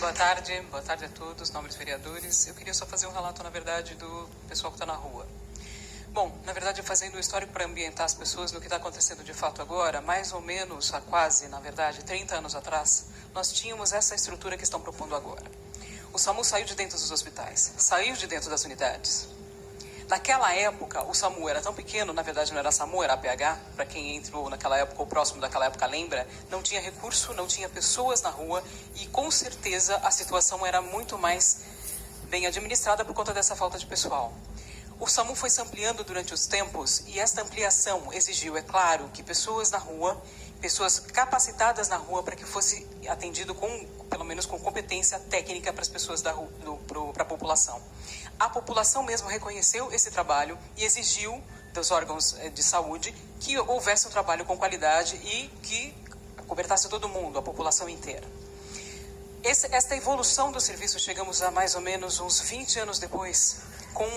Boa tarde a todos, nobres vereadores. Eu queria só fazer um relato, na verdade, do pessoal que está na rua. Bom, na verdade, fazendo um histórico para ambientar as pessoas no que está acontecendo de fato agora, mais ou menos há quase, na verdade, 30 anos atrás, nós tínhamos essa estrutura que estão propondo agora. O SAMU saiu de dentro dos hospitais, saiu de dentro das unidades. Naquela época, o SAMU era tão pequeno, na verdade não era SAMU, era APH, para quem entrou naquela época ou próximo daquela época lembra, não tinha recurso, não tinha pessoas na rua e com certeza a situação era muito mais bem administrada por conta dessa falta de pessoal. O SAMU foi se ampliando durante os tempos e esta ampliação exigiu, é claro, que pessoas na rua, pessoas capacitadas na rua para que fosse atendido com, pelo menos com competência técnica para as pessoas da rua, para a população. A população mesmo reconheceu esse trabalho e exigiu dos órgãos de saúde que houvesse um trabalho com qualidade e que cobertasse todo mundo, a população inteira. Esta evolução do serviço chegamos a mais ou menos uns 20 anos depois, com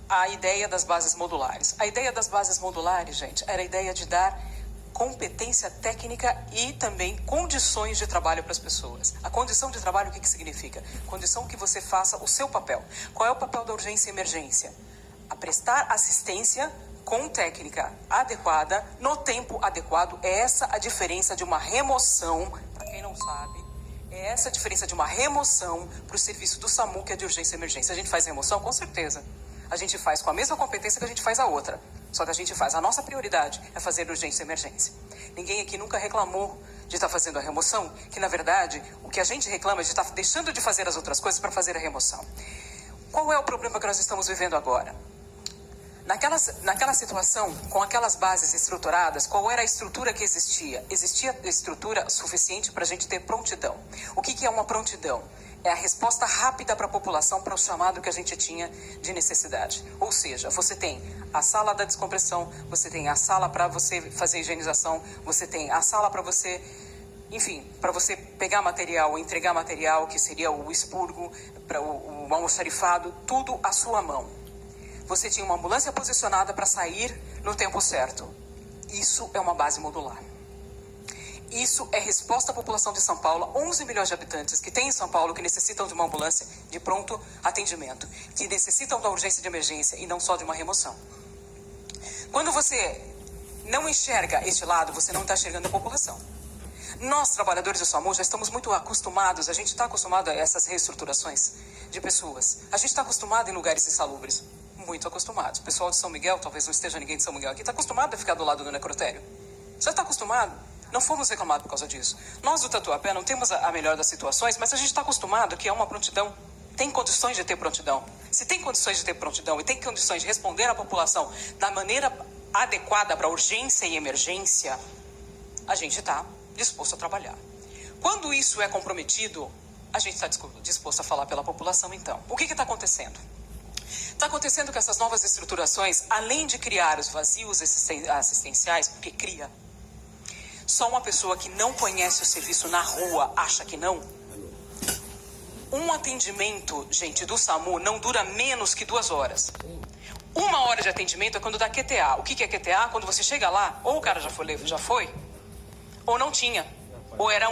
a ideia das bases modulares. A ideia das bases modulares, gente, era a ideia de dar competência técnica e também condições de trabalho para as pessoas. A condição de trabalho, o que significa? Condição que você faça o seu papel. Qual é o papel da urgência e emergência? A prestar assistência com técnica adequada, no tempo adequado. É essa a diferença de uma remoção, para quem não sabe, é essa a diferença de uma remoção para o serviço do SAMU, que é de urgência e emergência. A gente faz remoção? Com certeza. A gente faz com a mesma competência que a gente faz a outra. Só que a gente faz. A nossa prioridade é fazer urgência e emergência. Ninguém aqui nunca reclamou de estar fazendo a remoção, que na verdade o que a gente reclama é de estar deixando de fazer as outras coisas para fazer a remoção. Qual é o problema que nós estamos vivendo agora? Naquela situação, com aquelas bases estruturadas, qual era a estrutura que existia? Existia estrutura suficiente para a gente ter prontidão. O que é uma prontidão? É a resposta rápida para a população para o chamado que a gente tinha de necessidade. Ou seja, você tem a sala da descompressão, você tem a sala para você fazer higienização, você tem a sala para você, enfim, para você pegar material, entregar material, que seria o expurgo, para o almoxarifado, tudo à sua mão. Você tinha uma ambulância posicionada para sair no tempo certo. Isso é uma base modular. Isso é resposta à população de São Paulo, 11 milhões de habitantes que tem em São Paulo, que necessitam de uma ambulância de pronto atendimento, que necessitam da urgência de emergência e não só de uma remoção. Quando você não enxerga este lado, você não está enxergando a população. Nós, trabalhadores do SAMU, já estamos muito acostumados, a gente está acostumado a essas reestruturações de pessoas. A gente está acostumado em lugares insalubres, muito acostumado. O pessoal de São Miguel, talvez não esteja ninguém de São Miguel aqui, está acostumado a ficar do lado do necrotério. Já está acostumado? Não fomos reclamados por causa disso. Nós do Tatuapé não temos a melhor das situações, mas a gente está acostumado que é uma prontidão. Tem condições de ter prontidão. Se tem condições de ter prontidão e tem condições de responder à população da maneira adequada para urgência e emergência, a gente está disposto a trabalhar. Quando isso é comprometido, a gente está disposto a falar pela população, então. O que está acontecendo? Está acontecendo que essas novas estruturações, além de criar os vazios assistenciais, porque cria, só uma pessoa que não conhece o serviço na rua acha que não? Um atendimento, gente, do SAMU não dura menos que 2 horas. 1 hora de atendimento é quando dá QTA. O que é QTA? Quando você chega lá, ou o cara já foi, ou não tinha. Ou era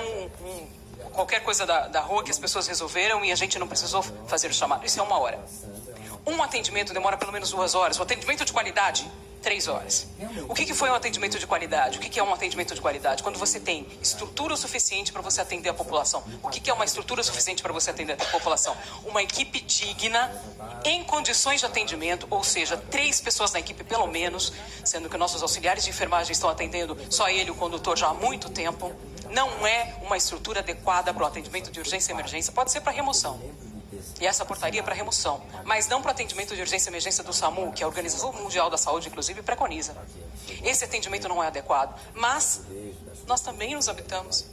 qualquer coisa da rua que as pessoas resolveram e a gente não precisou fazer o chamado. Isso é 1 hora. Um atendimento demora pelo menos 2 horas. O atendimento de qualidade, 3 horas. O que foi um atendimento de qualidade? O que é um atendimento de qualidade? Quando você tem estrutura o suficiente para você atender a população. O que é uma estrutura suficiente para você atender a população? Uma equipe digna, em condições de atendimento, ou seja, 3 pessoas na equipe pelo menos, sendo que nossos auxiliares de enfermagem estão atendendo só ele, o condutor, já há muito tempo. Não é uma estrutura adequada para o atendimento de urgência e emergência. Pode ser para remoção. E essa portaria é para remoção, mas não para atendimento de urgência e emergência do SAMU, que a Organização Mundial da Saúde, inclusive, preconiza. Esse atendimento não é adequado, mas nós também nos adaptamos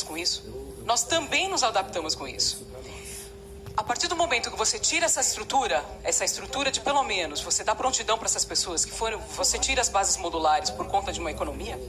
com isso. Nós também nos adaptamos com isso. A partir do momento que você tira essa estrutura de pelo menos, você dá prontidão para essas pessoas, você tira as bases modulares por conta de uma economia,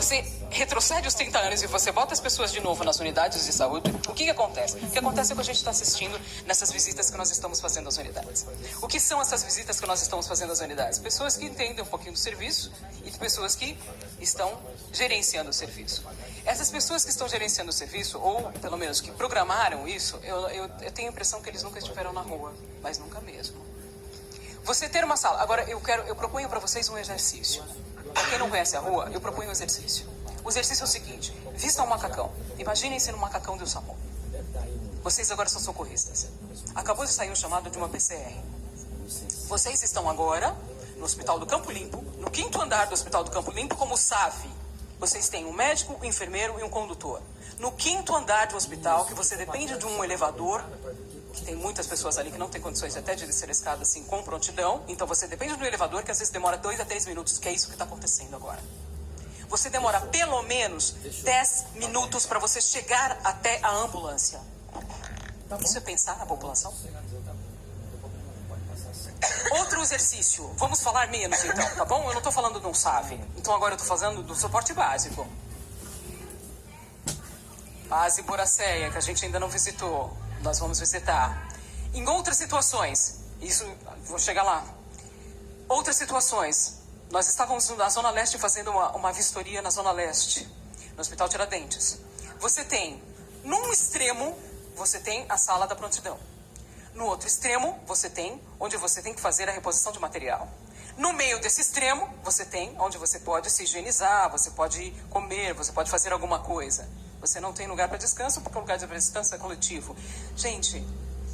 você retrocede os 30 anos e você bota as pessoas de novo nas unidades de saúde, o que acontece? O que acontece é o que a gente está assistindo nessas visitas que nós estamos fazendo às unidades. O que são essas visitas que nós estamos fazendo às unidades? Pessoas que entendem um pouquinho do serviço e pessoas que estão gerenciando o serviço. Essas pessoas que estão gerenciando o serviço, ou pelo menos que programaram isso, eu tenho a impressão que eles nunca estiveram na rua, mas nunca mesmo. Você ter uma sala... Agora, eu proponho para vocês um exercício. Para quem não conhece a rua, eu proponho um exercício. O exercício é o seguinte: vistam um macacão. Imaginem-se no macacão do SAMU. Vocês agora são socorristas. Acabou de sair um chamado de uma PCR. Vocês estão agora no Hospital do Campo Limpo, no 5º andar do Hospital do Campo Limpo, como SAV. Vocês têm um médico, um enfermeiro e um condutor. No 5º andar do hospital, que você depende de um elevador, que tem muitas pessoas ali que não têm condições até de descer a escada assim com prontidão, então você depende do elevador, que às vezes demora 2 a 3 minutos, que é isso que está acontecendo agora. Você demora pelo menos 10 minutos para você chegar até a ambulância. Isso é pensar na população? Outro exercício, vamos falar menos então, tá bom? Eu não estou falando de um SAV, então agora eu estou fazendo do suporte básico. Base Boracéia, que a gente ainda não visitou, nós vamos visitar. Em outras situações, isso, vou chegar lá. Outras situações, nós estávamos na Zona Leste fazendo uma vistoria na Zona Leste, no Hospital Tiradentes. Você tem, num extremo, você tem a sala da prontidão. No outro extremo, você tem onde você tem que fazer a reposição de material. No meio desse extremo, você tem onde você pode se higienizar, você pode comer, você pode fazer alguma coisa. Você não tem lugar para descanso, porque o lugar de descanso é coletivo. Gente,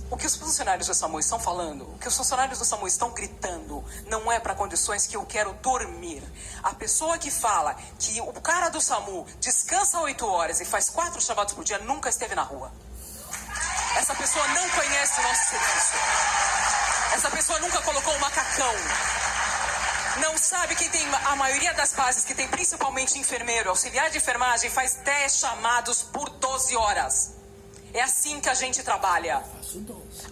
o que os funcionários do SAMU estão falando, o que os funcionários do SAMU estão gritando, não é para condições que eu quero dormir. A pessoa que fala que o cara do SAMU descansa 8 horas e faz 4 chamados por dia nunca esteve na rua. Essa pessoa não conhece o nosso serviço. Essa pessoa nunca colocou um macacão. Não sabe que tem a maioria das bases, que tem principalmente enfermeiro, auxiliar de enfermagem, faz 10 chamados por 12 horas. É assim que a gente trabalha.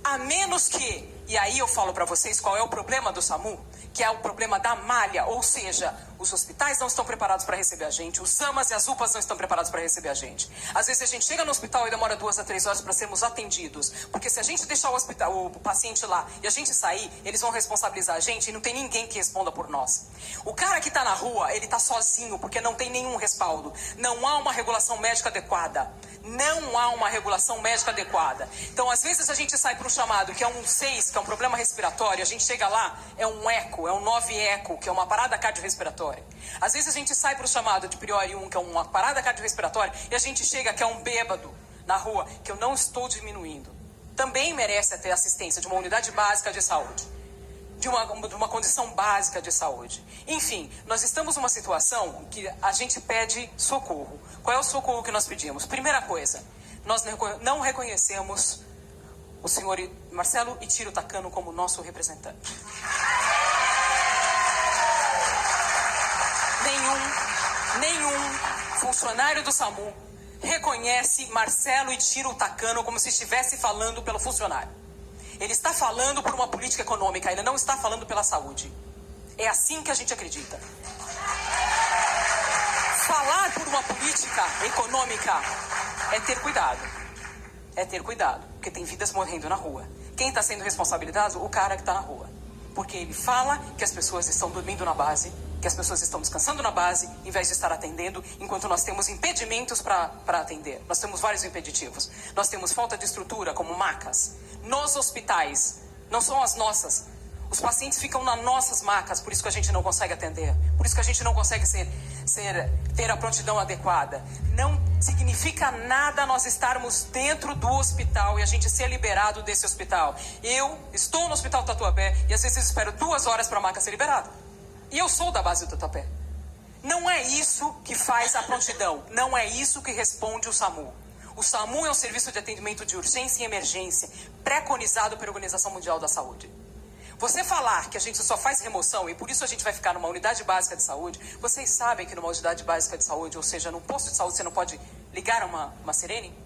A menos que, e aí eu falo para vocês qual é o problema do SAMU, que é o problema da malha, ou seja, os hospitais não estão preparados para receber a gente, os AMAs e as UPAs não estão preparados para receber a gente. Às vezes a gente chega no hospital e demora 2 a 3 horas para sermos atendidos, porque se a gente deixar o paciente lá e a gente sair, eles vão responsabilizar a gente e não tem ninguém que responda por nós. O cara que está na rua, ele está sozinho, porque não tem nenhum respaldo. Não há uma regulação médica adequada. Não há uma regulação médica adequada. Então, às vezes a gente sai para um chamado que é um 6, que é um problema respiratório, a gente chega lá, é um eco, é um 9 eco, que é uma parada cardiorrespiratória. Às vezes a gente sai para o chamado de Priori 1, que é uma parada cardiorrespiratória, e a gente chega que é um bêbado na rua, que eu não estou diminuindo. Também merece ter assistência de uma unidade básica de saúde. De uma condição básica de saúde. Enfim, nós estamos numa situação que a gente pede socorro. Qual é o socorro que nós pedimos? Primeira coisa, nós não reconhecemos o senhor Marcelo Ichiro Takano como nosso representante. Nenhum funcionário do SAMU reconhece Marcelo Ichiro Takano como se estivesse falando pelo funcionário. Ele está falando por uma política econômica, ele não está falando pela saúde. É assim que a gente acredita. Falar por uma política econômica é ter cuidado. É ter cuidado, porque tem vidas morrendo na rua. Quem está sendo responsabilizado? O cara que está na rua. Porque ele fala que as pessoas estão dormindo na base, que as pessoas estão descansando na base, em vez de estar atendendo, enquanto nós temos impedimentos para atender. Nós temos vários impeditivos. Nós temos falta de estrutura, como macas. Nos hospitais, não são as nossas. Os pacientes ficam nas nossas macas, por isso que a gente não consegue atender. Por isso que a gente não consegue ter a prontidão adequada. Não significa nada nós estarmos dentro do hospital e a gente ser liberado desse hospital. Eu estou no Hospital Tatuapé e às vezes espero 2 horas para a maca ser liberada. E eu sou da base do Tatuapé. Não é isso que faz a prontidão. Não é isso que responde o SAMU. O SAMU é um serviço de atendimento de urgência e emergência, preconizado pela Organização Mundial da Saúde. Você falar que a gente só faz remoção e por isso a gente vai ficar numa unidade básica de saúde, vocês sabem que numa unidade básica de saúde, ou seja, num posto de saúde, você não pode ligar uma sirene?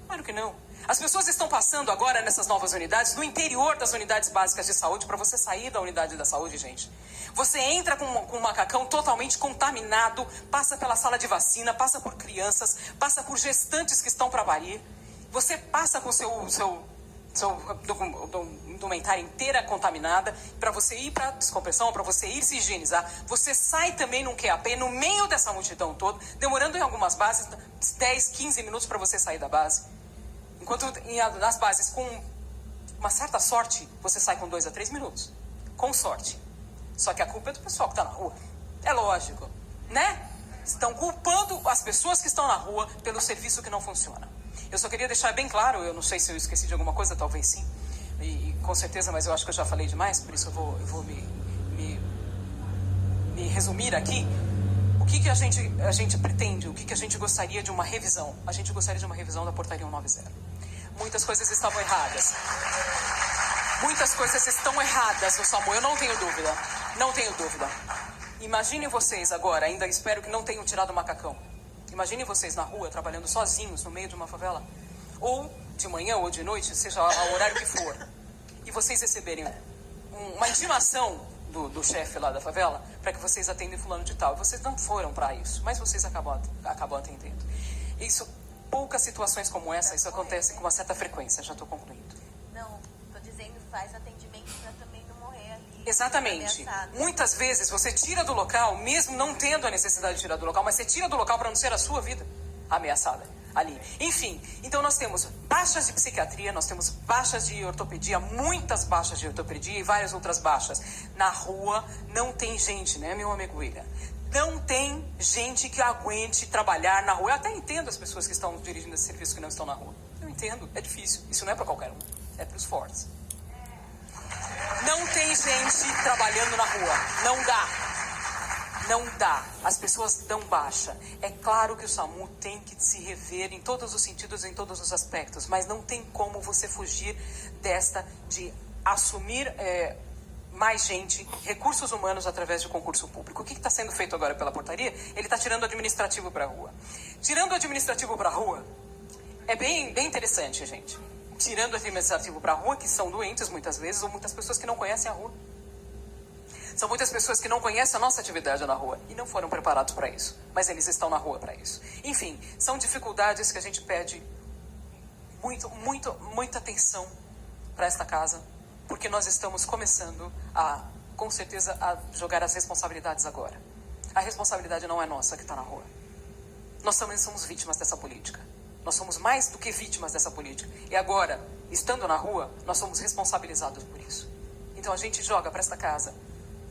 Claro que não. As pessoas estão passando agora nessas novas unidades, no interior das unidades básicas de saúde, para você sair da unidade da saúde, gente. Você entra com um macacão totalmente contaminado, passa pela sala de vacina, passa por crianças, passa por gestantes que estão para parir. Você passa com seu indumentária inteira contaminada para você ir para descompressão, para você ir se higienizar. Você sai também num QAP no meio dessa multidão toda, demorando em algumas bases 10, 15 minutos para você sair da base. Enquanto nas bases, com uma certa sorte, você sai com 2 a 3 minutos. Com sorte. Só que a culpa é do pessoal que está na rua. É lógico, né? Estão culpando as pessoas que estão na rua pelo serviço que não funciona. Eu só queria deixar bem claro, eu não sei se eu esqueci de alguma coisa, talvez sim. E com certeza, mas eu acho que eu já falei demais, por isso eu vou me resumir aqui. O que a gente pretende, o que a gente gostaria de uma revisão? A gente gostaria de uma revisão da portaria 190. Muitas coisas estavam erradas. Muitas coisas estão erradas no SAMU, eu não tenho dúvida. Não tenho dúvida. Imaginem vocês agora, ainda espero que não tenham tirado o macacão. Imaginem vocês na rua, trabalhando sozinhos no meio de uma favela. Ou de manhã ou de noite, seja o horário que for. E vocês receberem uma intimação do chefe lá da favela para que vocês atendem fulano de tal. E vocês não foram para isso, mas vocês acabam atendendo. Isso, poucas situações como essa, isso acontece com uma certa frequência. Já estou concluindo. Não, estou dizendo, faz atendimento para também não morrer ali. Exatamente. Muitas vezes você tira do local, mesmo não tendo a necessidade de tirar do local, mas você tira do local para não ser a sua vida ameaçada ali. Enfim, então nós temos baixas de psiquiatria, nós temos baixas de ortopedia, muitas baixas de ortopedia e várias outras baixas. Na rua não tem gente, né, meu amigo William? Não tem gente que aguente trabalhar na rua. Eu até entendo as pessoas que estão dirigindo esse serviço que não estão na rua. Eu entendo, é difícil. Isso não é para qualquer um, é para os fortes. Não tem gente trabalhando na rua. Não dá. Não dá. As pessoas dão baixa. É claro que o SAMU tem que se rever em todos os sentidos, em todos os aspectos, mas não tem como você fugir desta de assumir mais gente, recursos humanos através de concurso público. O que está sendo feito agora pela portaria? Ele está tirando o administrativo para a rua. Tirando o administrativo para a rua é bem interessante, gente. Tirando o administrativo para a rua, que são doentes muitas vezes, ou muitas pessoas que não conhecem a rua. São muitas pessoas que não conhecem a nossa atividade na rua e não foram preparados para isso, mas eles estão na rua para isso. Enfim, são dificuldades que a gente pede muita atenção para esta casa, porque nós estamos começando com certeza, a jogar as responsabilidades agora. A responsabilidade não é nossa que está na rua. Nós também somos vítimas dessa política. Nós somos mais do que vítimas dessa política. E agora, estando na rua, nós somos responsabilizados por isso. Então a gente joga para esta casa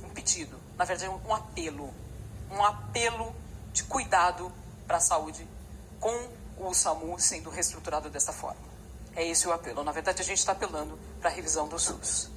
um pedido, na verdade um apelo de cuidado para a saúde com o SAMU sendo reestruturado dessa forma. É esse o apelo. Na verdade, a gente está apelando para a revisão do SUS.